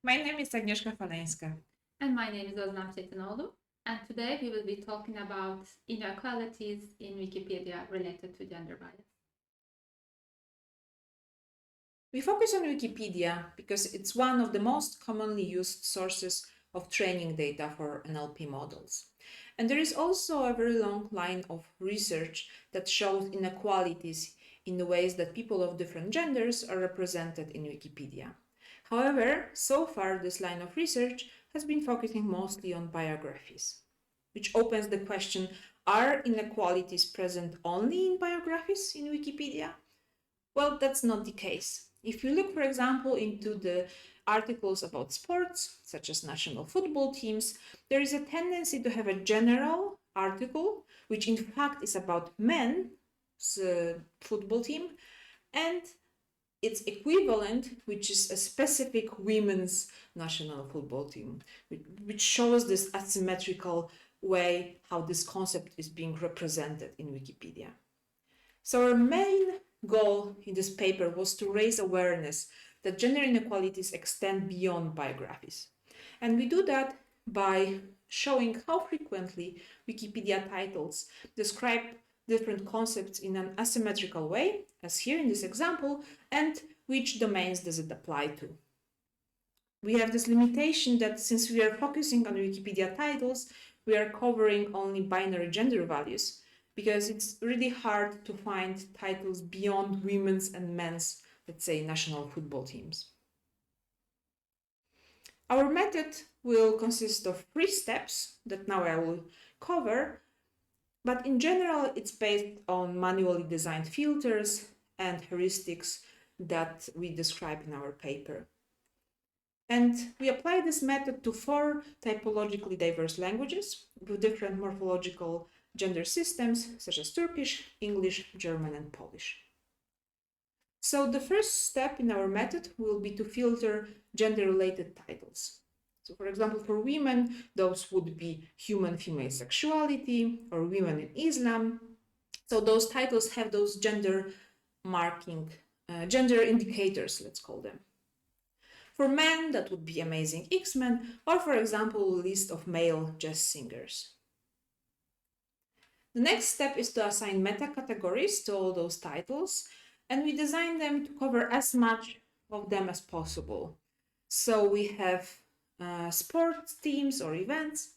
My name is Agnieszka Faleńska. And my name is Özlem Çetinoğlu. And today we will be talking about inequalities in Wikipedia related to gender bias. We focus on Wikipedia because it's one of the most commonly used sources of training data for NLP models. And there is also a very long line of research that shows inequalities in the ways that people of different genders are represented in Wikipedia. However, so far this line of research has been focusing mostly on biographies, which opens the question, are inequalities present only in biographies in Wikipedia? Well, that's not the case. If you look, for example, into the articles about sports, such as national football teams, there is a tendency to have a general article, which in fact is about men's football team, and its equivalent, which is a specific women's national football team, which shows this asymmetrical way how this concept is being represented in Wikipedia. So our main goal in this paper was to raise awareness that gender inequalities extend beyond biographies. And we do that by showing how frequently Wikipedia titles describe different concepts in an asymmetrical way, as here in this example, and which domains does it apply to. We have this limitation that since we are focusing on Wikipedia titles, we are covering only binary gender values, because it's really hard to find titles beyond women's and men's, let's say, national football teams. Our method will consist of 3 steps that now I will cover, but in general, it's based on manually designed filters and heuristics that we describe in our paper. And we apply this method to 4 typologically diverse languages with different morphological gender systems, such as Turkish, English, German, and Polish. So the first step in our method will be to filter gender-related titles. So for example, for women, those would be human female sexuality or women in Islam. So those titles have those gender indicators, let's call them. For men, that would be Amazing X-Men, or for example, a list of male jazz singers. The next step is to assign meta categories to all those titles, and we design them to cover as much of them as possible. So we have sports teams or events,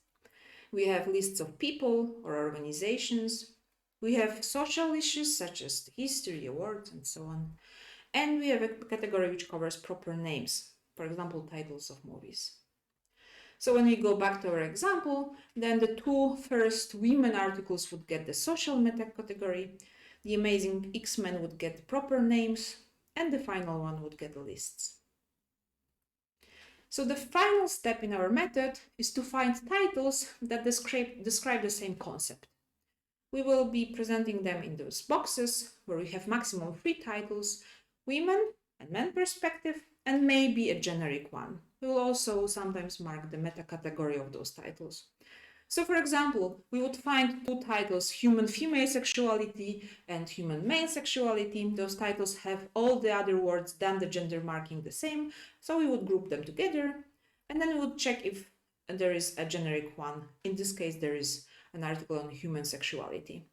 we have lists of people or organizations, we have social issues such as history, awards, and so on, and we have a category which covers proper names, for example, titles of movies. So when we go back to our example, then the 2 first women articles would get the social meta category, the Amazing X-Men would get proper names, and the final one would get the lists. So the final step in our method is to find titles that describe the same concept. We will be presenting them in those boxes where we have maximum 3 titles, women and men perspective, and maybe a generic one. We will also sometimes mark the meta category of those titles. So for example, we would find 2 titles, human female sexuality and human male sexuality. Those titles have all the other words than the gender marking the same, so we would group them together, and then we would check if there is a generic one. In this case, there is an article on human sexuality.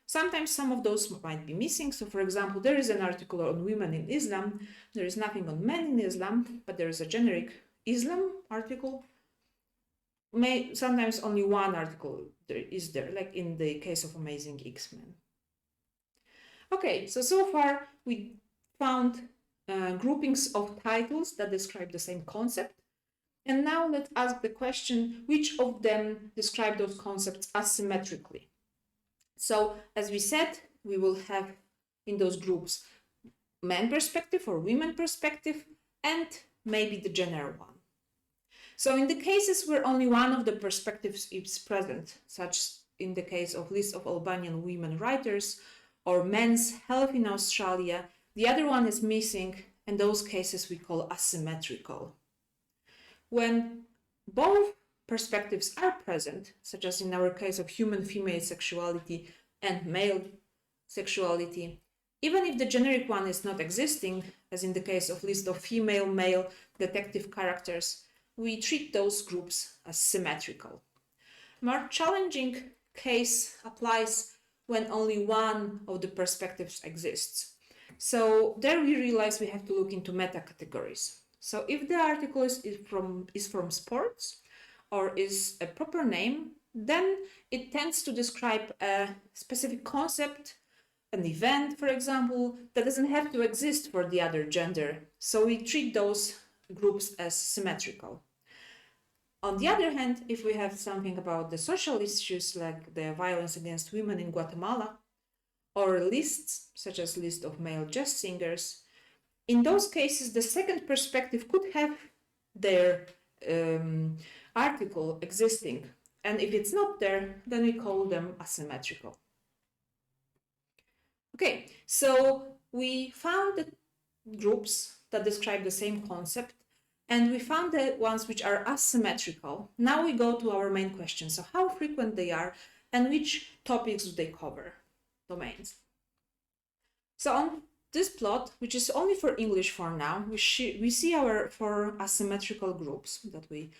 Sometimes some of those might be missing. So for example, there is an article on women in Islam. There is nothing on men in Islam, but there is a generic Islam article. Sometimes only one article is there, like in the case of Amazing X-Men. Okay, so far we found groupings of titles that describe the same concept. And now let's ask the question, which of them describe those concepts asymmetrically? So as we said, we will have in those groups men perspective or women perspective, and maybe the general one. So in the cases where only one of the perspectives is present, such in the case of list of Albanian women writers or men's health in Australia, the other one is missing, and those cases we call asymmetrical. When both perspectives are present, such as in our case of human female sexuality and male sexuality, Even if the generic one is not existing, as in the case of list of female, male detective characters, we treat those groups as symmetrical. More challenging case applies when only one of the perspectives exists. So there we realize we have to look into meta categories. So if the article is from sports or is a proper name, then it tends to describe a specific concept, an event, for example, that doesn't have to exist for the other gender. So we treat those groups as symmetrical. On the other hand, if we have something about the social issues like the violence against women in Guatemala, or lists such as list of male jazz singers, in those cases, the second perspective could have their article existing. And if it's not there, then we call them asymmetrical. Okay, so we found the groups that describe the same concept, and we found the ones which are asymmetrical. Now we go to our main question. So how frequent they are and which topics do they cover, domains. So on this plot, which is only for English for now, we see our 4 asymmetrical groups that we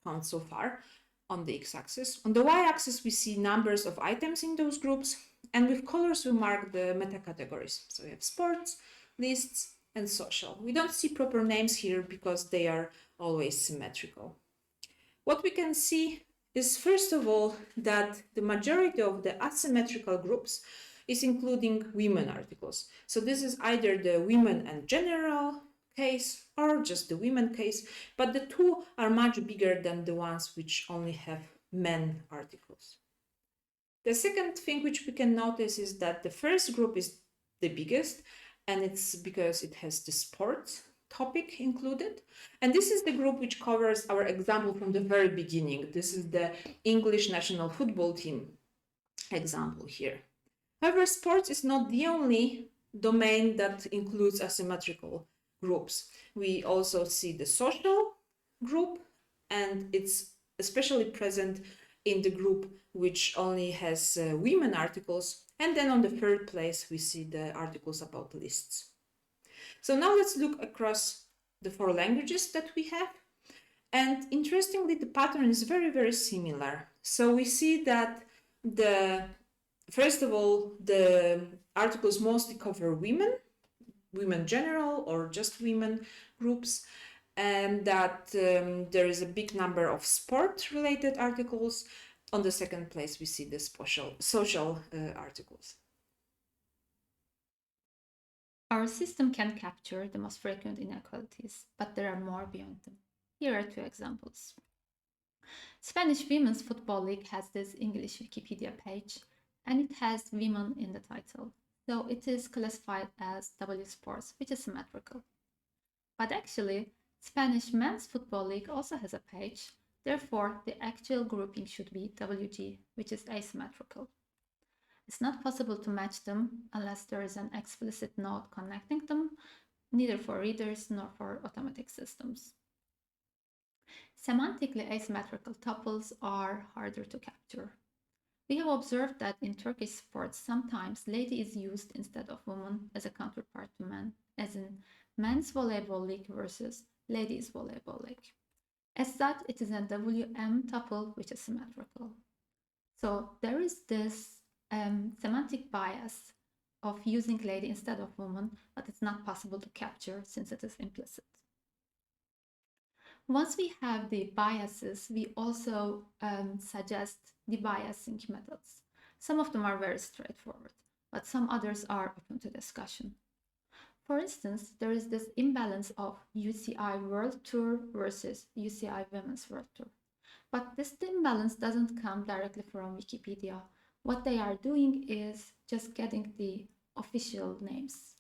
found so far on the x-axis. On the y-axis, we see numbers of items in those groups, and with colors we mark the meta categories. So we have sports, lists, and social. We don't see proper names here because they are always symmetrical. What we can see is, first of all, that the majority of the asymmetrical groups is including women articles. So this is either the women and general case or just the women case, but the two are much bigger than the ones which only have men articles. The second thing which we can notice is that the first group is the biggest, and it's because it has the sports topic included. And this is the group which covers our example from the very beginning. This is the English national football team example here. However, sports is not the only domain that includes asymmetrical groups. We also see the social group, and it's especially present in the group which only has women articles. And then on the third place, we see the articles about lists. So now let's look across the 4 languages that we have. And interestingly, the pattern is very, very similar. So we see that first of all, the articles mostly cover women general or just women groups, and that there is a big number of sport-related articles. On the second place, we see the social articles. Our system can capture the most frequent inequalities, but there are more beyond them. Here are 2 examples. Spanish Women's Football League has this English Wikipedia page, and it has women in the title. So it is classified as W Sports, which is symmetrical. But actually, Spanish Men's Football League also has a page. Therefore, the actual grouping should be WG, which is asymmetrical. It's not possible to match them unless there is an explicit node connecting them, neither for readers nor for automatic systems. Semantically asymmetrical tuples are harder to capture. We have observed that in Turkish sports, sometimes lady is used instead of woman as a counterpart to men, as in men's volleyball league versus ladies volleyball league. As such, it is a WM tuple which is symmetrical. So there is this semantic bias of using lady instead of woman, but it's not possible to capture since it is implicit. Once we have the biases, we also suggest debiasing methods. Some of them are very straightforward, but some others are open to discussion. For instance, there is this imbalance of UCI World Tour versus UCI Women's World Tour. But this imbalance doesn't come directly from Wikipedia. What they are doing is just getting the official names.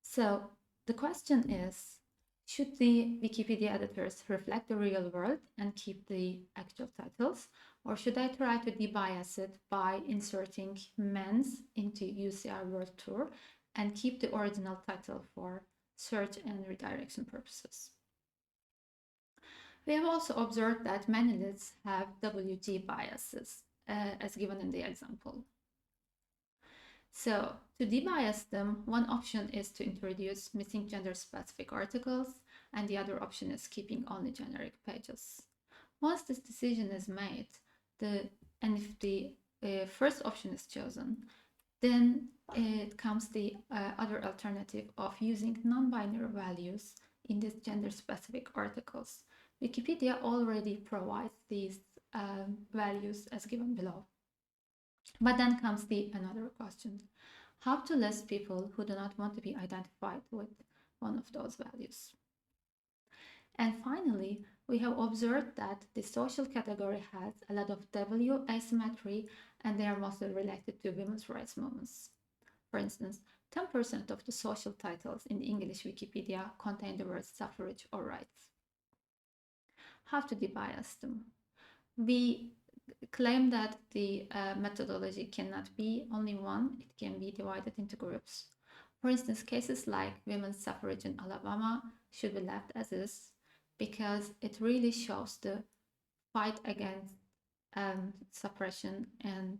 So the question is, should the Wikipedia editors reflect the real world and keep the actual titles? Or should I try to debias it by inserting men's into UCI World Tour and keep the original title for search and redirection purposes? We have also observed that many lists have WG biases, as given in the example. So to debias them, one option is to introduce missing gender-specific articles, and the other option is keeping only generic pages. Once this decision is made, and if the first option is chosen, then it comes the other alternative of using non-binary values in these gender-specific articles. Wikipedia already provides these values as given below. But then comes another question: how to list people who do not want to be identified with one of those values? And finally, we have observed that the social category has a lot of W asymmetry, and they are mostly related to women's rights movements. For instance, 10% of the social titles in the English Wikipedia contain the words suffrage or rights. How to debias them? We claim that the methodology cannot be only one, it can be divided into groups. For instance, cases like women's suffrage in Alabama should be left as is, because it really shows the fight against suppression and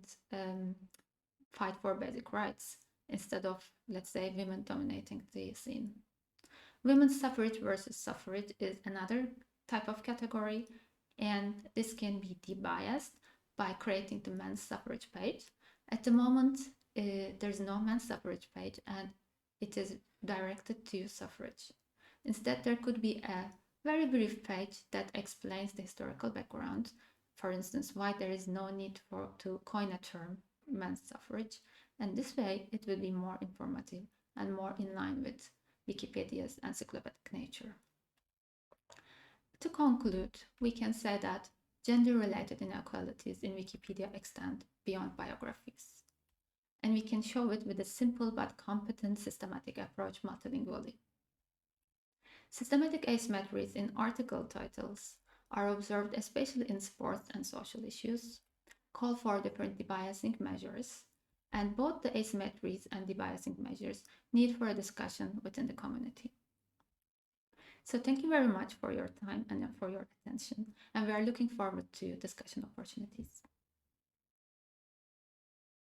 fight for basic rights, instead of, let's say, women dominating the scene. Women's suffrage versus suffrage is another type of category, and this can be debiased by creating the men's suffrage page. At the moment, there's no men's suffrage page, and it is directed to suffrage. Instead, there could be a very brief page that explains the historical background. For instance, why there is no need to coin a term, men's suffrage, and this way it will be more informative and more in line with Wikipedia's encyclopedic nature. To conclude, we can say that gender-related inequalities in Wikipedia extend beyond biographies, and we can show it with a simple but competent systematic approach multilingually. Systematic asymmetries in article titles are observed especially in sports and social issues, call for different debiasing measures, and both the asymmetries and debiasing measures need for a discussion within the community. So thank you very much for your time and for your attention, and we are looking forward to discussion opportunities.